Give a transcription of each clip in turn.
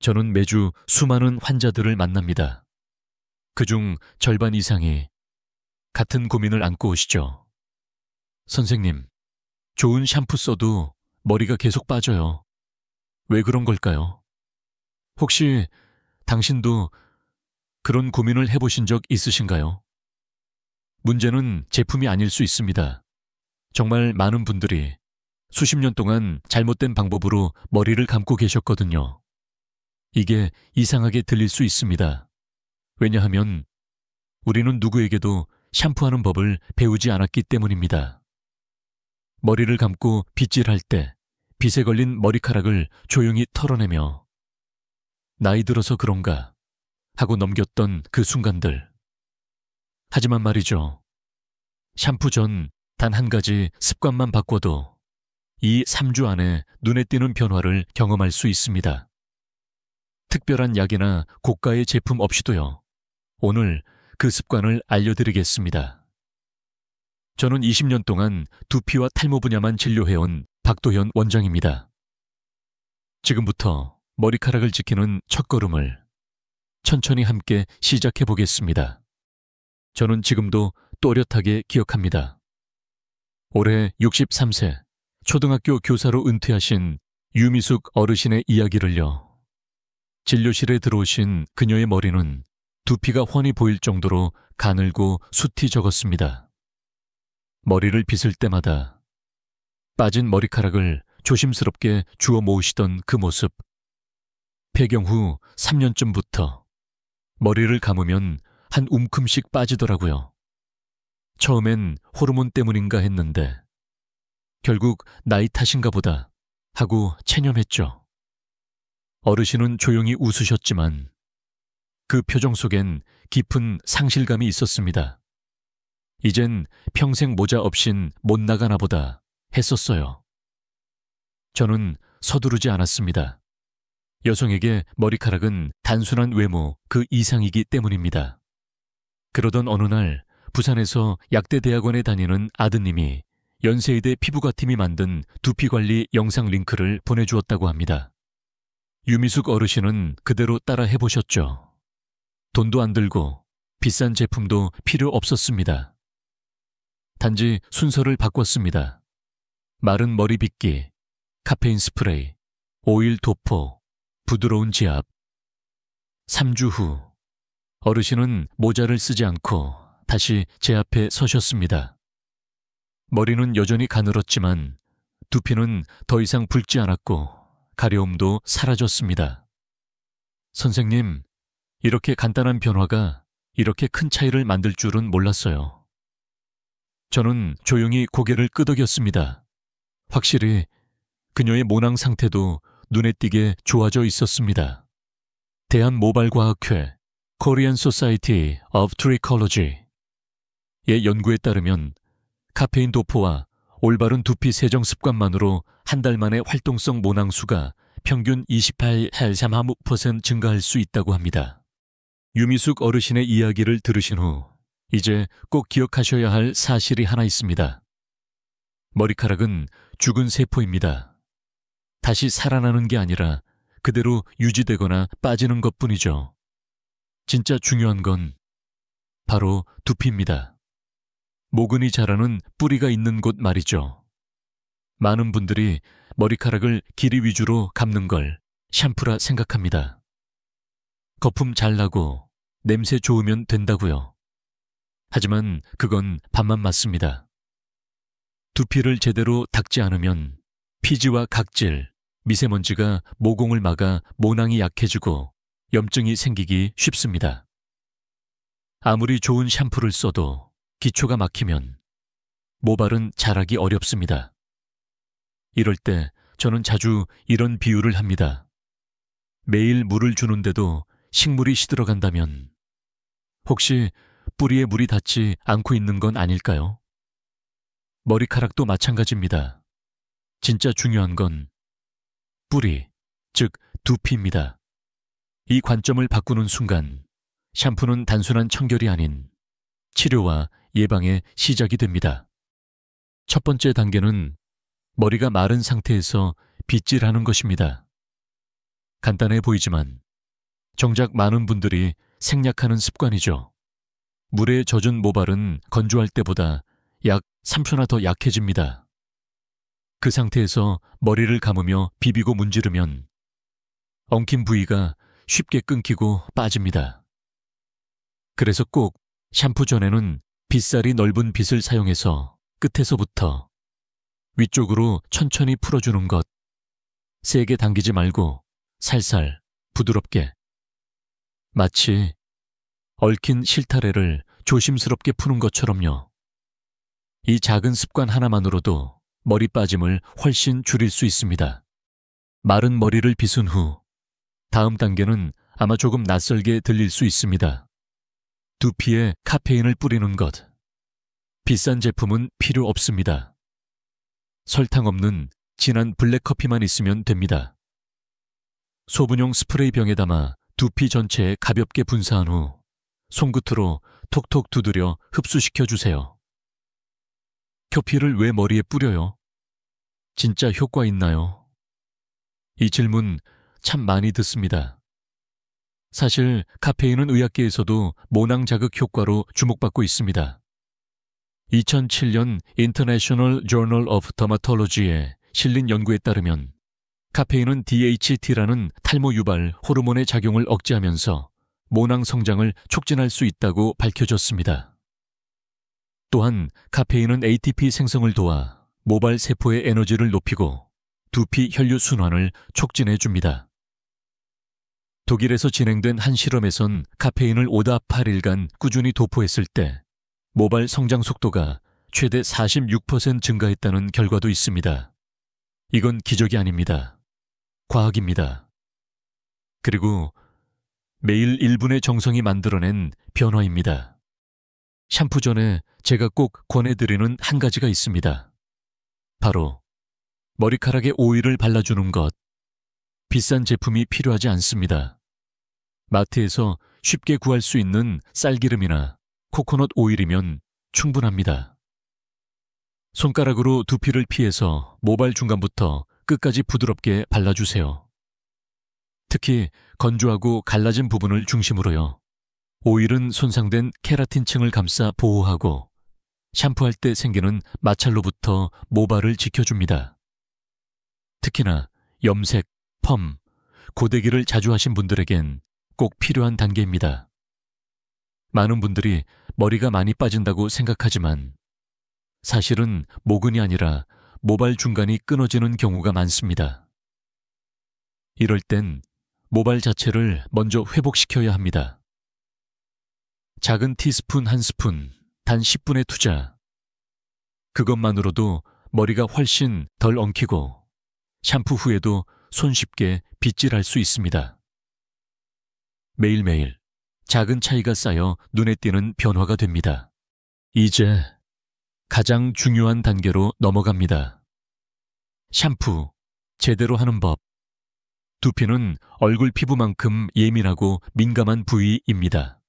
저는 매주 수많은 환자들을 만납니다. 그중 절반 이상이 같은 고민을 안고 오시죠. 선생님, 좋은 샴푸 써도 머리가 계속 빠져요. 왜 그런 걸까요? 혹시 당신도 그런 고민을 해보신 적 있으신가요? 문제는 제품이 아닐 수 있습니다. 정말 많은 분들이 수십 년 동안 잘못된 방법으로 머리를 감고 계셨거든요. 이게 이상하게 들릴 수 있습니다. 왜냐하면 우리는 누구에게도 샴푸하는 법을 배우지 않았기 때문입니다. 머리를 감고 빗질할 때 빗에 걸린 머리카락을 조용히 털어내며 나이 들어서 그런가 하고 넘겼던 그 순간들. 하지만 말이죠. 샴푸 전 단 한 가지 습관만 바꿔도 이 3주 안에 눈에 띄는 변화를 경험할 수 있습니다. 특별한 약이나 고가의 제품 없이도요. 오늘 그 습관을 알려드리겠습니다. 저는 20년 동안 두피와 탈모 분야만 진료해온 박도현 원장입니다. 지금부터 머리카락을 지키는 첫걸음을 천천히 함께 시작해 보겠습니다. 저는 지금도 또렷하게 기억합니다. 올해 63세 초등학교 교사로 은퇴하신 유미숙 어르신의 이야기를요. 진료실에 들어오신 그녀의 머리는 두피가 훤히 보일 정도로 가늘고 숱이 적었습니다. 머리를 빗을 때마다 빠진 머리카락을 조심스럽게 주워 모으시던 그 모습. 폐경 후 3년쯤부터 머리를 감으면 한 움큼씩 빠지더라고요. 처음엔 호르몬 때문인가 했는데 결국 나이 탓인가 보다 하고 체념했죠. 어르신은 조용히 웃으셨지만 그 표정 속엔 깊은 상실감이 있었습니다. 이젠 평생 모자 없인 못 나가나 보다 했었어요. 저는 서두르지 않았습니다. 여성에게 머리카락은 단순한 외모 그 이상이기 때문입니다. 그러던 어느 날 부산에서 약대대학원에 다니는 아드님이 연세의대 피부과팀이 만든 두피관리 영상 링크를 보내주었다고 합니다. 유미숙 어르신은 그대로 따라 해보셨죠. 돈도 안 들고 비싼 제품도 필요 없었습니다. 단지 순서를 바꿨습니다. 마른 머리 빗기, 카페인 스프레이, 오일 도포, 부드러운 지압. 3주 후 어르신은 모자를 쓰지 않고 다시 제 앞에 서셨습니다. 머리는 여전히 가늘었지만 두피는 더 이상 붉지 않았고 가려움도 사라졌습니다. 선생님, 이렇게 간단한 변화가 이렇게 큰 차이를 만들 줄은 몰랐어요. 저는 조용히 고개를 끄덕였습니다. 확실히 그녀의 모낭 상태도 눈에 띄게 좋아져 있었습니다. 대한모발과학회 Korean Society of Trichology의 연구에 따르면 카페인 도포와 올바른 두피 세정 습관만으로 한 달 만에 활동성 모낭수가 평균 28.3% 증가할 수 있다고 합니다. 유미숙 어르신의 이야기를 들으신 후 이제 꼭 기억하셔야 할 사실이 하나 있습니다. 머리카락은 죽은 세포입니다. 다시 살아나는 게 아니라 그대로 유지되거나 빠지는 것뿐이죠. 진짜 중요한 건 바로 두피입니다. 모근이 자라는 뿌리가 있는 곳 말이죠. 많은 분들이 머리카락을 길이 위주로 감는 걸 샴푸라 생각합니다. 거품 잘 나고 냄새 좋으면 된다고요. 하지만 그건 반만 맞습니다. 두피를 제대로 닦지 않으면 피지와 각질, 미세먼지가 모공을 막아 모낭이 약해지고 염증이 생기기 쉽습니다. 아무리 좋은 샴푸를 써도 기초가 막히면 모발은 자라기 어렵습니다. 이럴 때 저는 자주 이런 비유를 합니다. 매일 물을 주는데도 식물이 시들어간다면 혹시 뿌리에 물이 닿지 않고 있는 건 아닐까요? 머리카락도 마찬가지입니다. 진짜 중요한 건 뿌리, 즉 두피입니다. 이 관점을 바꾸는 순간 샴푸는 단순한 청결이 아닌 치료와 예방의 시작이 됩니다. 첫 번째 단계는 머리가 마른 상태에서 빗질하는 것입니다. 간단해 보이지만 정작 많은 분들이 생략하는 습관이죠. 물에 젖은 모발은 건조할 때보다 약 3초나 더 약해집니다. 그 상태에서 머리를 감으며 비비고 문지르면 엉킨 부위가 쉽게 끊기고 빠집니다. 그래서 꼭 샴푸 전에는 빗살이 넓은 빗을 사용해서 끝에서부터 위쪽으로 천천히 풀어주는 것. 세게 당기지 말고 살살 부드럽게. 마치 얽힌 실타래를 조심스럽게 푸는 것처럼요. 이 작은 습관 하나만으로도 머리 빠짐을 훨씬 줄일 수 있습니다. 마른 머리를 빗은 후 다음 단계는 아마 조금 낯설게 들릴 수 있습니다. 두피에 카페인을 뿌리는 것. 비싼 제품은 필요 없습니다. 설탕 없는 진한 블랙커피만 있으면 됩니다. 소분용 스프레이 병에 담아 두피 전체에 가볍게 분사한 후 손끝으로 톡톡 두드려 흡수시켜 주세요. 커피를 왜 머리에 뿌려요? 진짜 효과 있나요? 이 질문 참 많이 듣습니다. 사실 카페인은 의학계에서도 모낭 자극 효과로 주목받고 있습니다. 2007년 International Journal of Dermatology에 실린 연구에 따르면 카페인은 DHT라는 탈모 유발 호르몬의 작용을 억제하면서 모낭 성장을 촉진할 수 있다고 밝혀졌습니다. 또한 카페인은 ATP 생성을 도와 모발 세포의 에너지를 높이고 두피 혈류 순환을 촉진해 줍니다. 독일에서 진행된 한 실험에선 카페인을 5다 8일간 꾸준히 도포했을 때 모발 성장 속도가 최대 46% 증가했다는 결과도 있습니다. 이건 기적이 아닙니다. 과학입니다. 그리고 매일 1분의 정성이 만들어낸 변화입니다. 샴푸 전에 제가 꼭 권해드리는 한 가지가 있습니다. 바로 머리카락에 오일을 발라주는 것. 비싼 제품이 필요하지 않습니다. 마트에서 쉽게 구할 수 있는 쌀기름이나 코코넛 오일이면 충분합니다. 손가락으로 두피를 피해서 모발 중간부터 끝까지 부드럽게 발라주세요. 특히 건조하고 갈라진 부분을 중심으로요. 오일은 손상된 케라틴층을 감싸 보호하고 샴푸할 때 생기는 마찰로부터 모발을 지켜줍니다. 특히나 염색, 펌, 고데기를 자주 하신 분들에겐 꼭 필요한 단계입니다. 많은 분들이 머리가 많이 빠진다고 생각하지만 사실은 모근이 아니라 모발 중간이 끊어지는 경우가 많습니다. 이럴 땐 모발 자체를 먼저 회복시켜야 합니다. 작은 티스푼 한 스푼, 단 10분의 투자. 그것만으로도 머리가 훨씬 덜 엉키고 샴푸 후에도 손쉽게 빗질할 수 있습니다. 매일매일 작은 차이가 쌓여 눈에 띄는 변화가 됩니다. 이제 가장 중요한 단계로 넘어갑니다. 샴푸, 제대로 하는 법. 두피는 얼굴 피부만큼 예민하고 민감한 부위입니다.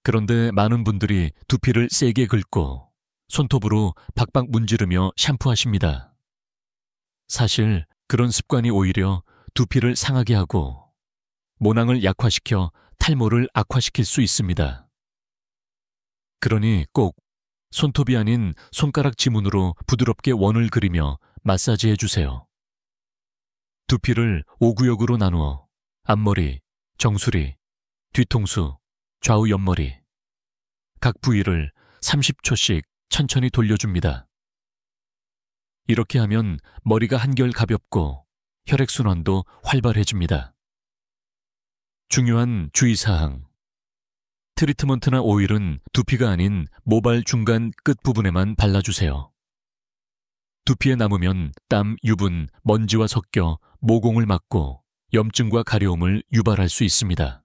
그런데 많은 분들이 두피를 세게 긁고 손톱으로 박박 문지르며 샴푸하십니다. 사실 그런 습관이 오히려 두피를 상하게 하고 모낭을 약화시켜 탈모를 악화시킬 수 있습니다. 그러니 꼭 손톱이 아닌 손가락 지문으로 부드럽게 원을 그리며 마사지해 주세요. 두피를 5구역으로 나누어 앞머리, 정수리, 뒤통수, 좌우 옆머리. 각 부위를 30초씩 천천히 돌려줍니다. 이렇게 하면 머리가 한결 가볍고 혈액순환도 활발해집니다. 중요한 주의사항. 트리트먼트나 오일은 두피가 아닌 모발 중간 끝부분에만 발라주세요. 두피에 남으면 땀, 유분, 먼지와 섞여 모공을 막고 염증과 가려움을 유발할 수 있습니다.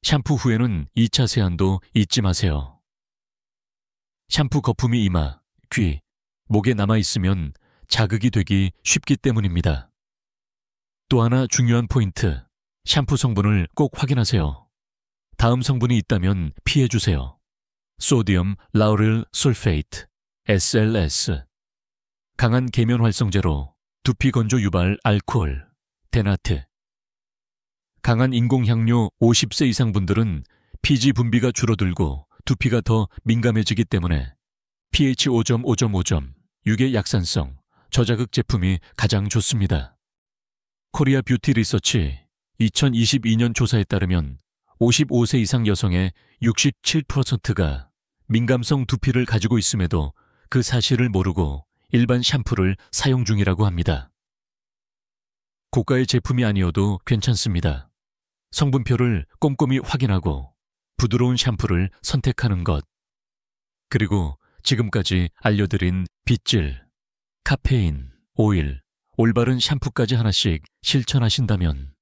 샴푸 후에는 2차 세안도 잊지 마세요. 샴푸 거품이 이마, 귀, 목에 남아있으면 자극이 되기 쉽기 때문입니다. 또 하나 중요한 포인트, 샴푸 성분을 꼭 확인하세요. 다음 성분이 있다면 피해주세요. 소디움 라우릴 솔페이트, SLS. 강한 계면 활성제로 두피 건조 유발 알코올, 데나트. 강한 인공향료 50세 이상 분들은 피지 분비가 줄어들고 두피가 더 민감해지기 때문에 pH 5.5.5점, 유계 약산성, 저자극 제품이 가장 좋습니다. 코리아 뷰티 리서치 2022년 조사에 따르면 55세 이상 여성의 67%가 민감성 두피를 가지고 있음에도 그 사실을 모르고 일반 샴푸를 사용 중이라고 합니다. 고가의 제품이 아니어도 괜찮습니다. 성분표를 꼼꼼히 확인하고 부드러운 샴푸를 선택하는 것. 그리고 지금까지 알려드린 빗질, 카페인, 오일, 올바른 샴푸까지 하나씩 실천하신다면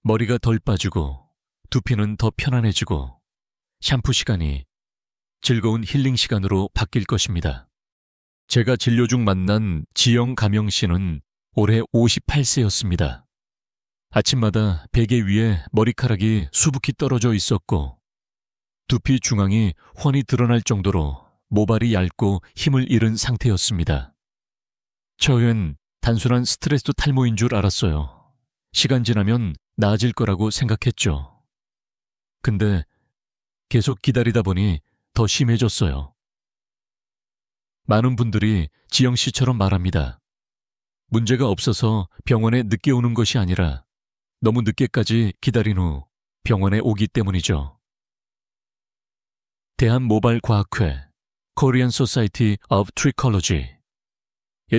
머리가 덜 빠지고 두피는 더 편안해지고 샴푸 시간이 즐거운 힐링 시간으로 바뀔 것입니다. 제가 진료 중 만난 지영 가명 씨는 올해 58세였습니다. 아침마다 베개 위에 머리카락이 수북히 떨어져 있었고 두피 중앙이 훤히 드러날 정도로 모발이 얇고 힘을 잃은 상태였습니다. 처음엔 단순한 스트레스 탈모인 줄 알았어요. 시간 지나면 나아질 거라고 생각했죠. 근데 계속 기다리다 보니 더 심해졌어요. 많은 분들이 지영 씨처럼 말합니다. 문제가 없어서 병원에 늦게 오는 것이 아니라 너무 늦게까지 기다린 후 병원에 오기 때문이죠. 대한모발과학회 Korean Society of Trichology의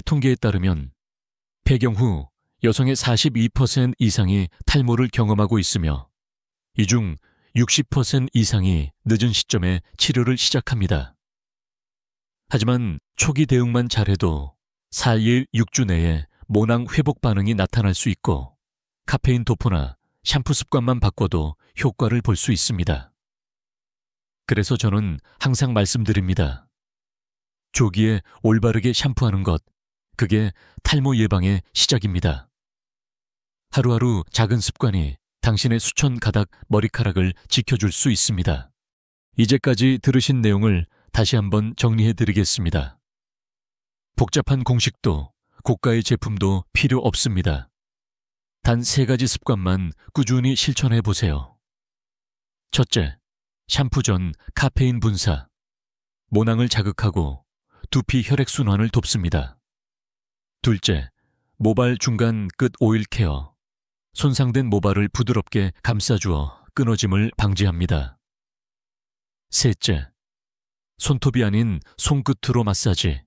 통계에 따르면 폐경 후 여성의 42% 이상이 탈모를 경험하고 있으며 이 중 60% 이상이 늦은 시점에 치료를 시작합니다. 하지만 초기 대응만 잘해도 4일 6주 내에 모낭 회복 반응이 나타날 수 있고 카페인 도포나 샴푸 습관만 바꿔도 효과를 볼 수 있습니다. 그래서 저는 항상 말씀드립니다. 조기에 올바르게 샴푸하는 것, 그게 탈모 예방의 시작입니다. 하루하루 작은 습관이 당신의 수천 가닥 머리카락을 지켜줄 수 있습니다. 이제까지 들으신 내용을 다시 한번 정리해 드리겠습니다. 복잡한 공식도 고가의 제품도 필요 없습니다. 단 3가지 습관만 꾸준히 실천해 보세요. 첫째, 샴푸 전 카페인 분사. 모낭을 자극하고 두피 혈액순환을 돕습니다. 둘째, 모발 중간 끝 오일 케어. 손상된 모발을 부드럽게 감싸주어 끊어짐을 방지합니다. 셋째, 손톱이 아닌 손끝으로 마사지.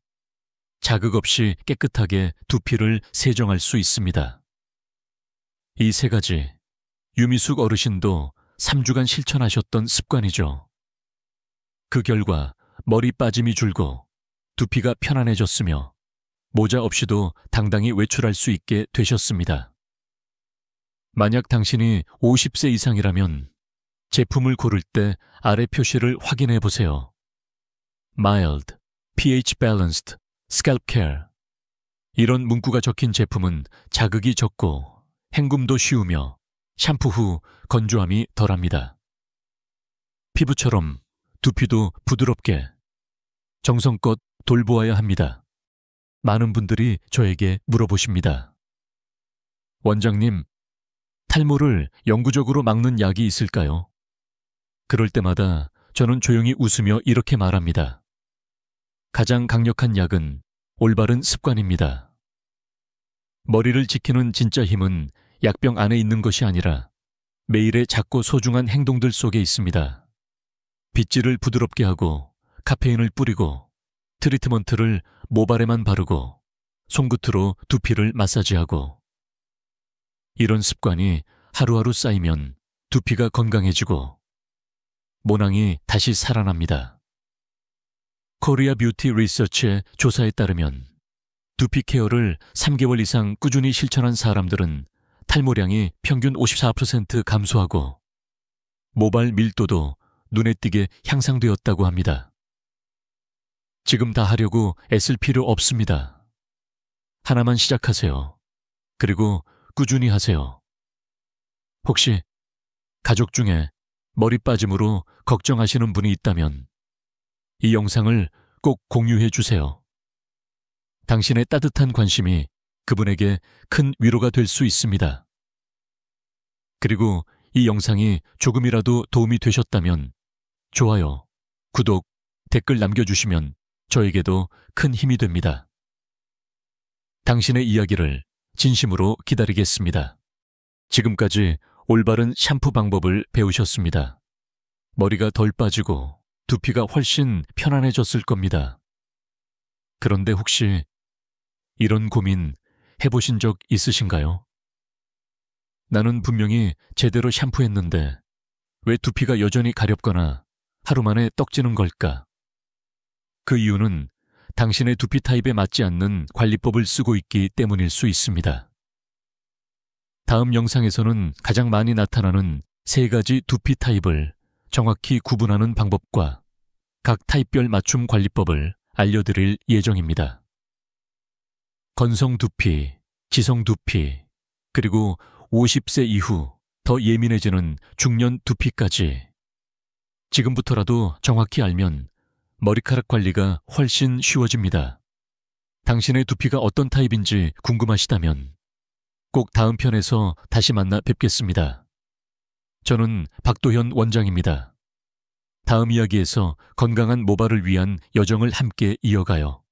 자극 없이 깨끗하게 두피를 세정할 수 있습니다. 이 3가지, 유미숙 어르신도 3주간 실천하셨던 습관이죠. 그 결과 머리 빠짐이 줄고 두피가 편안해졌으며 모자 없이도 당당히 외출할 수 있게 되셨습니다. 만약 당신이 50세 이상이라면 제품을 고를 때 아래 표시를 확인해 보세요. Mild, pH Balanced, Scalp Care. 이런 문구가 적힌 제품은 자극이 적고 헹굼도 쉬우며 샴푸 후 건조함이 덜합니다. 피부처럼 두피도 부드럽게 정성껏 돌보아야 합니다. 많은 분들이 저에게 물어보십니다. 원장님, 탈모를 영구적으로 막는 약이 있을까요? 그럴 때마다 저는 조용히 웃으며 이렇게 말합니다. 가장 강력한 약은 올바른 습관입니다. 머리를 지키는 진짜 힘은 약병 안에 있는 것이 아니라 매일의 작고 소중한 행동들 속에 있습니다. 빗질을 부드럽게 하고 카페인을 뿌리고 트리트먼트를 모발에만 바르고 손끝으로 두피를 마사지하고 이런 습관이 하루하루 쌓이면 두피가 건강해지고 모낭이 다시 살아납니다. 코리아 뷰티 리서치의 조사에 따르면 두피 케어를 3개월 이상 꾸준히 실천한 사람들은 탈모량이 평균 54% 감소하고 모발 밀도도 눈에 띄게 향상되었다고 합니다. 지금 다 하려고 애쓸 필요 없습니다. 하나만 시작하세요. 그리고 꾸준히 하세요. 혹시 가족 중에 머리 빠짐으로 걱정하시는 분이 있다면 이 영상을 꼭 공유해 주세요. 당신의 따뜻한 관심이 그분에게 큰 위로가 될 수 있습니다. 그리고 이 영상이 조금이라도 도움이 되셨다면 좋아요, 구독, 댓글 남겨주시면 저에게도 큰 힘이 됩니다. 당신의 이야기를 진심으로 기다리겠습니다. 지금까지 올바른 샴푸 방법을 배우셨습니다. 머리가 덜 빠지고 두피가 훨씬 편안해졌을 겁니다. 그런데 혹시 이런 고민 해보신 적 있으신가요? 나는 분명히 제대로 샴푸했는데 왜 두피가 여전히 가렵거나 하루 만에 떡지는 걸까? 그 이유는 당신의 두피 타입에 맞지 않는 관리법을 쓰고 있기 때문일 수 있습니다. 다음 영상에서는 가장 많이 나타나는 3가지 두피 타입을 정확히 구분하는 방법과 각 타입별 맞춤 관리법을 알려드릴 예정입니다. 건성 두피, 지성 두피, 그리고 50세 이후 더 예민해지는 중년 두피까지. 지금부터라도 정확히 알면 머리카락 관리가 훨씬 쉬워집니다. 당신의 두피가 어떤 타입인지 궁금하시다면 꼭 다음 편에서 다시 만나 뵙겠습니다. 저는 박도현 원장입니다. 다음 이야기에서 건강한 모발을 위한 여정을 함께 이어가요.